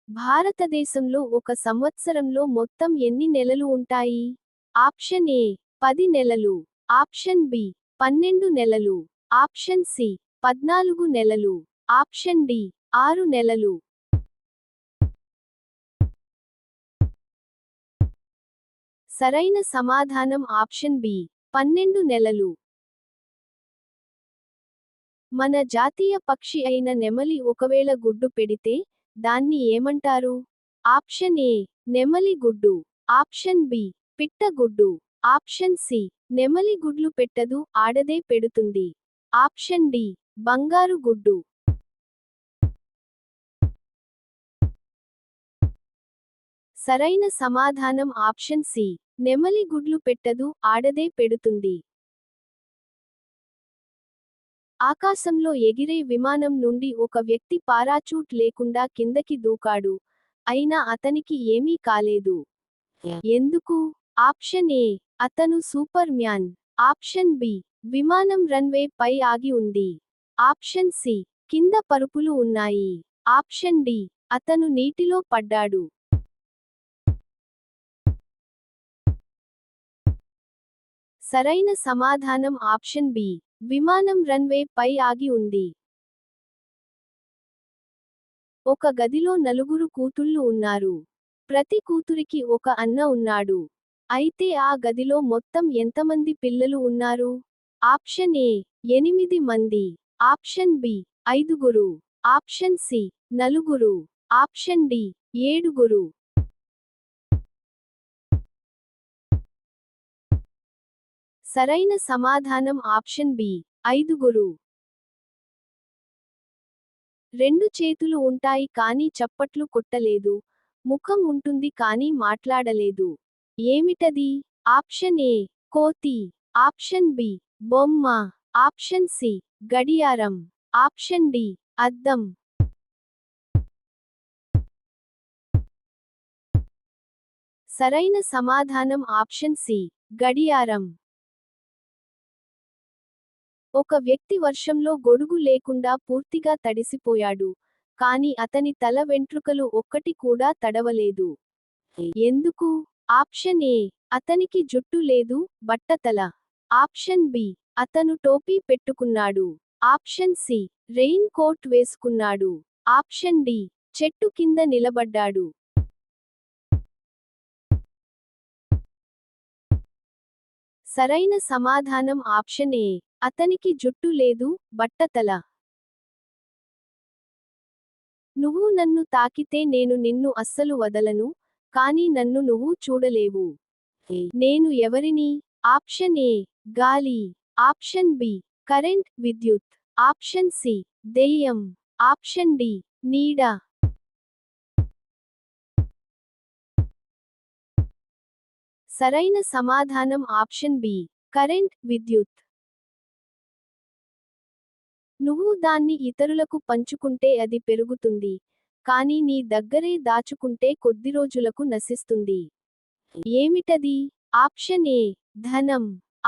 భారతదేశంలో ఒక సంవత్సరంలో మొత్తం ఎన్ని నెలలు ఉంటాయి? ఆప్షన్ ఏ 10 నెలలు, ఆప్షన్ బి 12 నెలలు, ఆప్షన్ సి 14 నెలలు, ఆప్షన్ డి 6 నెలలు. సరైన సమాధానం ఆప్షన్ బి 12 నెలలు. మన జాతీయ పక్షి అయిన నెమలి ఒకవేళ గుడ్డు పెడితే దాన్ని ఏమంటారు? ఆప్షన్ ఏ నెమలి గుడ్డు, ఆప్షన్ బి పిట్ట గుడ్డు, ఆప్షన్ సి నెమలి గుడ్లు పెట్టదు ఆడదే పెడుతుంది, ఆప్షన్ డి బంగారు గుడ్డు. సరైన సమాధానం ఆప్షన్ సి నెమలి గుడ్లు పెట్టదు ఆడదే పెడుతుంది. ఆకాశంలో ఎగిరే విమానం నుండి ఒక వ్యక్తి పారాచూట్ లేకుండా కిందకి దూకాడు, అయినా అతనికి ఏమీ కాలేదు. ఎందుకు? ఆప్షన్ ఏ అతను సూపర్ మ్యాన్, ఆప్షన్ బి విమానం రన్వే పై ఆగి ఉంది, ఆప్షన్ సి కింద పరుపులు ఉన్నాయి, ఆప్షన్ డి అతను నీటిలో పడ్డాడు. సరైన సమాధానం ఆప్షన్ బి విమానం రన్వే పై ఆగి ఉంది. ఒక గదిలో నలుగురు కూతుళ్ళు ఉన్నారు. ప్రతి కూతురికి ఒక అన్న ఉన్నాడు. అయితే ఆ గదిలో మొత్తం ఎంతమంది పిల్లలు ఉన్నారు? ఆప్షన్ ఏ 8 మంది, ఆప్షన్ బి 5గురు, ఆప్షన్ సి 4గురు, ఆప్షన్ డి 7గురు. సరైన సమాధానం ఆప్షన్ బి 5గురు. 2 చేతులు ఉంటాయి కానీ చప్పట్లు కొట్టలేదు, ముఖం ఉంటుంది కానీ మాట్లాడలేదు. ఏమిటది? ఆప్షన్ ఏ కోతి, ఆప్షన్ బి బొమ్మ, ఆప్షన్ సి గడియారం, ఆప్షన్ డి అద్దం. సరైన సమాధానం ఆప్షన్ సి గడియారం. ఒక వ్యక్తి వర్షంలో గొడుగు లేకుండా పూర్తిగా తడిసిపోయాడు, కాని అతని తల వెంట్రుకలు ఒక్కటి కూడా తడవలేదు. ఎందుకు? ఆప్షన్ ఏ అతనికి జుట్టు లేదు, బట్టతల, ఆప్షన్ బి అతను టోపీ పెట్టుకున్నాడు, ఆప్షన్ సి రెయిన్ కోట్ వేసుకున్నాడు, ఆప్షన్ డి చెట్టు కింద నిలబడ్డాడు. సరైన సమాధానం ఆప్షన్ ఏ అతనికి జుట్టు లేదు, బట్టతల. నువ్వు నన్ను తాకితే నేను నిన్ను అస్సలు వదలను, కానీ నన్ను నువ్వు చూడలేవు. నేను ఎవరిని? ఆప్షన్ ఏ గాలి, ఆప్షన్ బి కరెంట్ విద్యుత్, ఆప్షన్ సి దెయ్యం, ఆప్షన్ డి నీడ. సరైన సమాధానం ఆప్షన్ బి కరెంట్ విద్యుత్. నువ్వు దాన్ని ఇతరులకు పంచుకుంటే అది పెరుగుతుంది, కానీ నీ దగ్గరే దాచుకుంటే కొద్ది రోజులకు నశిస్తుంది. ఏమిటది? ఆప్షన్ ఏ ధనం,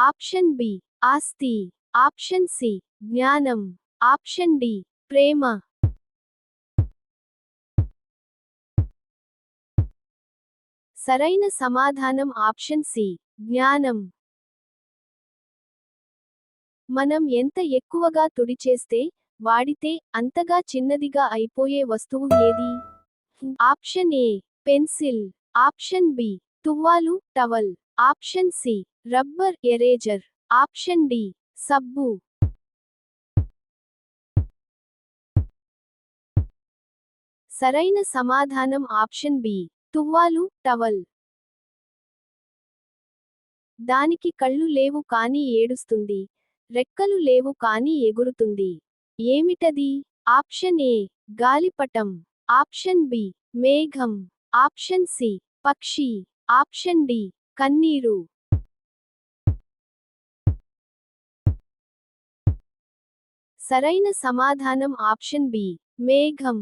ఆప్షన్ బి ఆస్తి, ఆప్షన్ సి జ్ఞానం, ఆప్షన్ డి ప్రేమ. సరైన సమాధానం ఆప్షన్ సి జ్ఞానం. మనం ఎంత ఎక్కువగా తుడిచేస్తే, వాడితే, అంతగా చిన్నదిగా అయిపోయే వస్తువు ఏది? Option A pencil, option B తువ్వాలు towel, option C rubber eraser, option D సబ్బు. సరైన సమాధానం ఆప్షన్ బి తువ్వాలు టవల్. దానికి కళ్ళు లేవు కానీ ఏడుస్తుంది, రెక్కలు లేవు కానీ ఎగురుతుంది. ఏమిటది? ఆప్షన్ ఏ గాలిపటం, ఆప్షన్ బి మేఘం, ఆప్షన్ సి పక్షి, ఆప్షన్ డి కన్నీరు. సరైన సమాధానం ఆప్షన్ బి మేఘం.